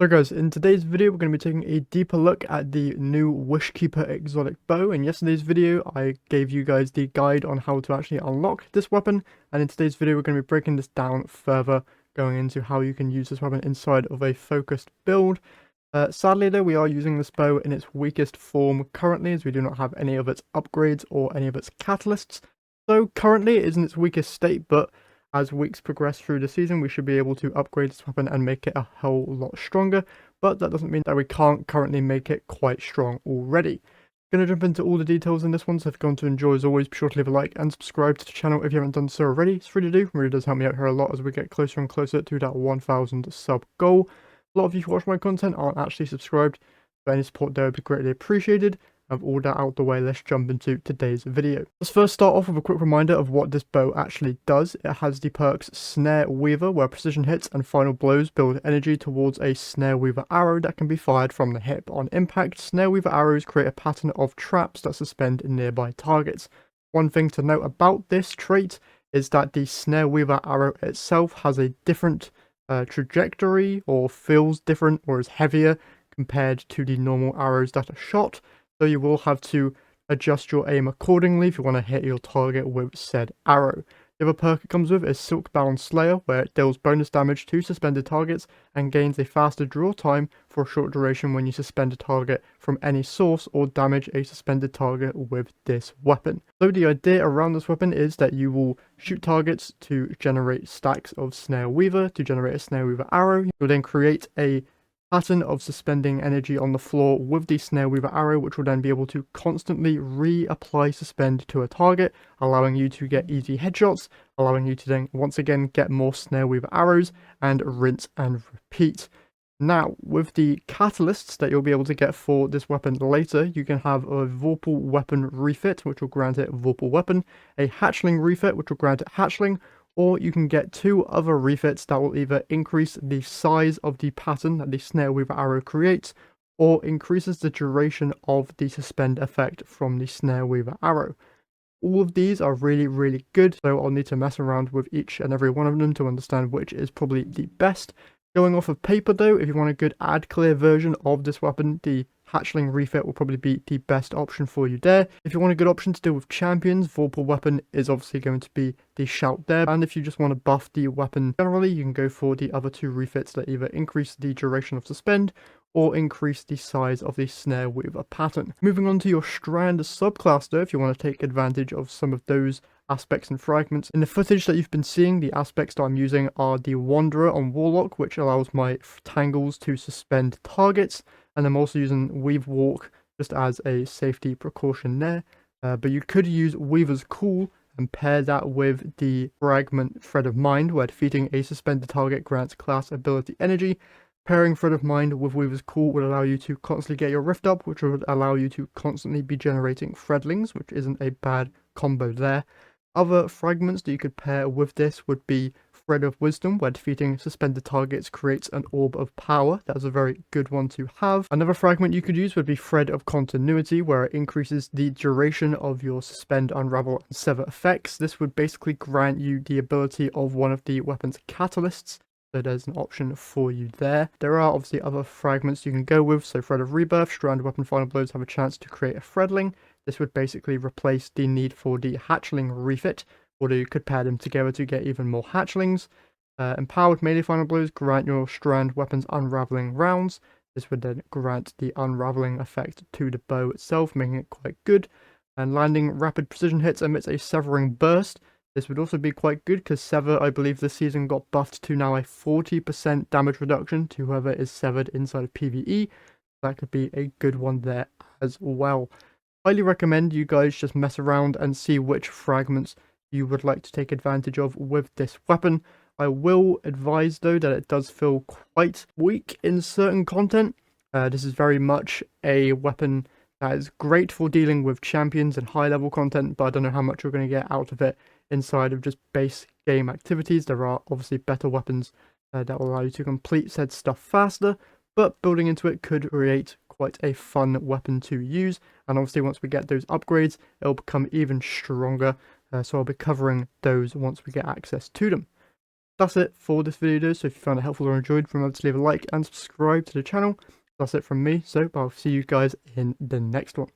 So guys, in today's video we're going to be taking a deeper look at the new Wishkeeper exotic bow. In yesterday's video I gave you guys the guide on how to actually unlock this weapon, and in today's video we're going to be breaking this down further, going into how you can use this weapon inside of a focused build. Sadly though, we are using this bow in its weakest form currently, as we do not have any of its upgrades or any of its catalysts. So currently it is in its weakest state, but as weeks progress through the season, we should be able to upgrade this weapon and make it a whole lot stronger, but that doesn't mean that we can't currently make it quite strong already. Gonna jump into all the details in this one, so if you're going to enjoy, as always, be sure to leave a like and subscribe to the channel if you haven't done so already. It's free to do, it really does help me out here a lot as we get closer and closer to that 1,000 sub goal. A lot of you who watch my content aren't actually subscribed, but any support there would be greatly appreciated. Of all that out the way, let's jump into today's video. Let's first start off with a quick reminder of what this bow actually does. It has the perks Snare Weaver, where precision hits and final blows build energy towards a Snare Weaver arrow that can be fired from the hip. On impact, Snare Weaver arrows create a pattern of traps that suspend nearby targets. One thing to note about this trait is that the Snare Weaver arrow itself has a different trajectory, or feels different, or is heavier compared to the normal arrows that are shot. So you will have to adjust your aim accordingly if you want to hit your target with said arrow. The other perk it comes with is Silkbound Slayer, where it deals bonus damage to suspended targets and gains a faster draw time for a short duration when you suspend a target from any source or damage a suspended target with this weapon. So the idea around this weapon is that you will shoot targets to generate stacks of Snare Weaver, to generate a Snare Weaver arrow. You'll then create a pattern of suspending energy on the floor with the Snare Weaver arrow, which will then be able to constantly reapply suspend to a target, allowing you to get easy headshots, allowing you to then once again get more Snare Weaver arrows, and rinse and repeat. Now, with the catalysts that you'll be able to get for this weapon later, you can have a Vorpal Weapon refit, which will grant it Vorpal Weapon, a Hatchling refit, which will grant it Hatchling, or you can get two other refits that will either increase the size of the pattern that the Snare Weaver arrow creates, or increases the duration of the suspend effect from the Snare Weaver arrow. All of these are really good, so I'll need to mess around with each and every one of them to understand which is probably the best. Going off of paper though, if you want a good ad clear version of this weapon, the Hatchling refit will probably be the best option for you there. If you want a good option to deal with champions, Vorpal Weapon is obviously going to be the shout there. And if you just want to buff the weapon generally, you can go for the other two refits that either increase the duration of suspend or increase the size of the Snare Weaver pattern. Moving on to your Strand subclass though, if you want to take advantage of some of those aspects and fragments. In the footage that you've been seeing, the aspects that I'm using are the Wanderer on Warlock, which allows my tangles to suspend targets, and I'm also using Weave Walk just as a safety precaution there. But you could use Weaver's Call and pair that with the fragment Thread of Mind, where defeating a suspended target grants class ability energy. Pairing Thread of Mind with Weaver's Call would allow you to constantly get your Rift up, which would allow you to constantly be generating Threadlings, which isn't a bad combo there. Other fragments that you could pair with this would be Thread of Wisdom, where defeating suspended targets creates an Orb of Power. That's a very good one to have. Another fragment you could use would be Thread of Continuity, where it increases the duration of your Suspend, Unravel, and Sever effects. This would basically grant you the ability of one of the weapon's catalysts, so there's an option for you there. There are obviously other fragments you can go with, so Thread of Rebirth, Strand Weapon Final Blows have a chance to create a Threadling. This would basically replace the need for the Hatchling refit, although you could pair them together to get even more Hatchlings. Empowered Melee Final Blows grant your Strand Weapons Unraveling rounds. This would then grant the Unraveling effect to the bow itself, making it quite good. And landing Rapid Precision Hits emits a Severing Burst. This would also be quite good because Sever, I believe this season got buffed to now a 40% damage reduction to whoever is severed inside of PvE. That could be a good one there as well. Highly recommend you guys just mess around and see which fragments you would like to take advantage of with this weapon. I will advise though that it does feel quite weak in certain content. This is very much a weapon that is great for dealing with champions and high level content, but I don't know how much you're going to get out of it inside of just base game activities. There are obviously better weapons that will allow you to complete said stuff faster, but building into it could create quite a fun weapon to use, and obviously once we get those upgrades it'll become even stronger, so I'll be covering those once we get access to them. that's it for this video. So if you found it helpful or enjoyed, remember to leave a like and subscribe to the channel. That's it from me. So I'll see you guys in the next one.